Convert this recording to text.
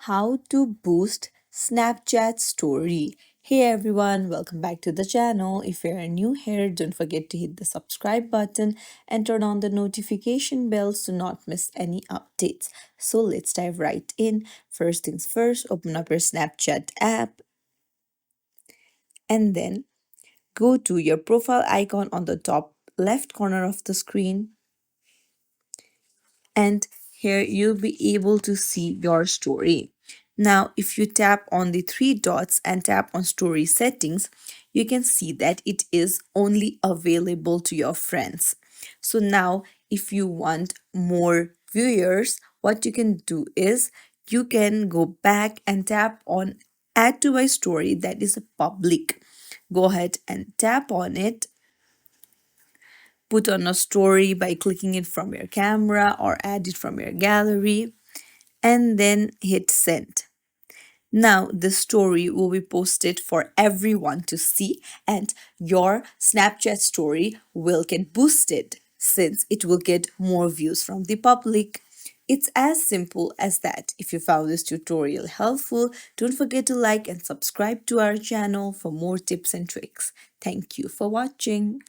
how to boost Snapchat story. Hey everyone, welcome back to the channel. If you're new here, don't forget to hit the subscribe button and turn on the notification bells to not miss any updates. So let's dive right in. First things first, open up your Snapchat app and then go to your profile icon on the top left corner of the screen, and here you'll be able to see your story. Now, if you tap on the three dots and tap on story settings, you can see that it is only available to your friends. So now, if you want more viewers, what you can do is you can go back and tap on add to my story that is public. Go ahead and tap on it, put on a story by clicking it from your camera or add it from your gallery, and then hit send. Now, the story will be posted for everyone to see, and your Snapchat story will get boosted since it will get more views from the public. It's as simple as that. If you found this tutorial helpful, don't forget to like and subscribe to our channel for more tips and tricks. Thank you for watching.